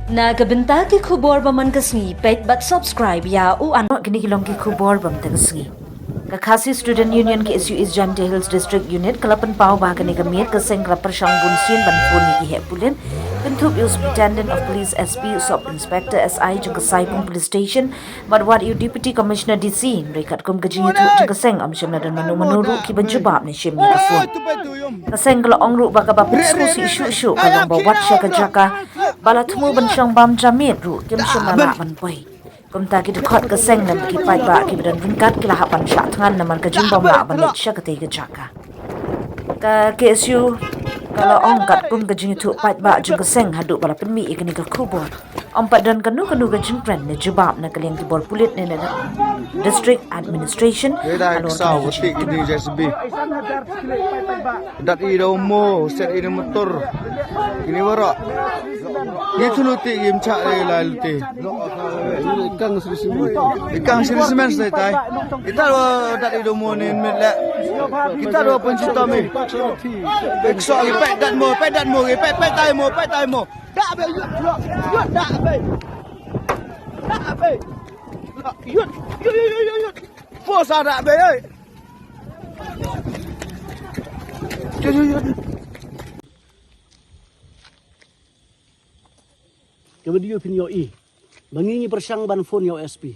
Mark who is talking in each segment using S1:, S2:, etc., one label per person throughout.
S1: Nagabenta ki khubor baman kasngi pet but subscribe ya u ano gini kilong ki khubor bam tagasngi. KSU Student Union KSU East Jam Hills District Unit kalapan pau bahkan igamir keseng rapper syang bunsin ban puni ki hepulen Kyntu Superintendent of Police SP Sub Inspector SI jung Saipung Police Station Madwad U Deputy Commissioner DC rekat kum gaji itu jung keseng am syamna dan manu ki bajubab ni syam ni kafun keseng kalau ongru baka bapit isu kalau bawat syaka jaka balatmu ban syang bam jamit ru kim syamna ban poi Kumta ki dekat keseng dan ki pai ba ki badan ringkat ki lahapan syak tangan naman ka jimbam la ban syak ke jaka ka KSU kalau ongkat kum ka jing tu pai ba jing keseng hadu bala penmi ikani ka kubor ompat dan kanu ka jing pren ne jebab na kaleng ki bor pulit ne na district administration
S2: alor ka utik ni JSB dat i domo set i motor ini wara ni tuluti im cha la luti Ikan Shree Cement saya tai. Kita dat di domo ni la. Kita dua pencinta mi. Ekso lagi pet dat mo, pet tai mo. Dak be yut dak be. Dak be. Yut. Forsa dak be oi. Yut.
S3: Kemudian video ini mengingi persyang ban phone yo SP.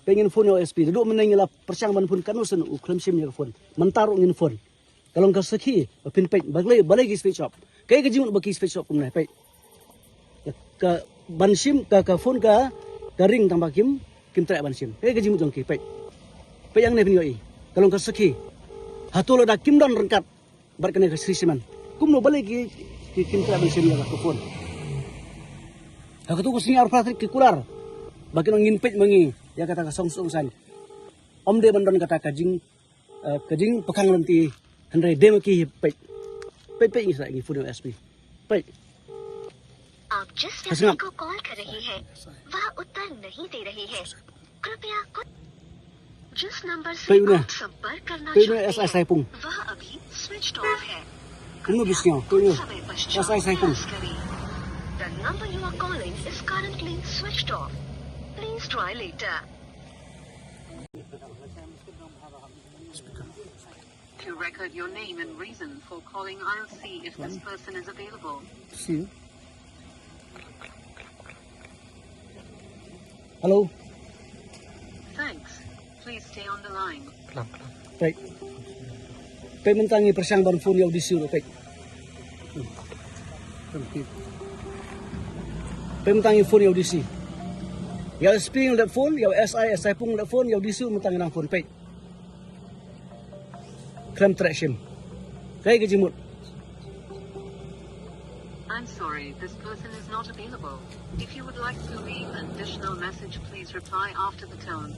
S3: Pengen phone yo SP. Duduk menangi lah persyang ban phone kanu sen uklam sim yo phone. Mentaruk ngin phone. Kalau ka seki pin pek balai gi switch off. Kai gaji mun bagi switch off kumna pek. Ka ban sim ka phone ka ring tambah kim trak ban sim. Kai gaji mun jongki pek. Pek yang ne video i. Kalau ka seki hatul ada kim don rengkat barkane ka Shree Cement. Kumno balai gi kim trak ban sim yo ka phone. Aku tu kusini arpatrik kekular. Bagi orang nginpet mengi, ya kata kasong san. Om de bandon kata kajing pekang lenti hendrai demaki pet ni lagi food SP. Pet.
S4: आप जिस व्यक्ति को कॉल कर रही है वह उत्तर नहीं दे रही है कृपया जिस नंबर से आप संपर्क करना चाहते हैं वह अभी स्विच ऑफ है समय पश्चात The number you are calling is currently switched off. Please try later. To record your name and reason for calling, I'll see if this person is available.
S3: See. Hello.
S4: Thanks. Please stay on the line.
S3: Baik. Baik mentangi persyang ban phone yang disuruh baik. Pementangi phone yang DC. Yang SP yang phone, yang SI pun phone, yang DC mentangi nang phone pay. Claim traction. Kaya gaji mut.
S4: I'm sorry, this person is not available. If you would like to leave an additional message, please reply after the tone.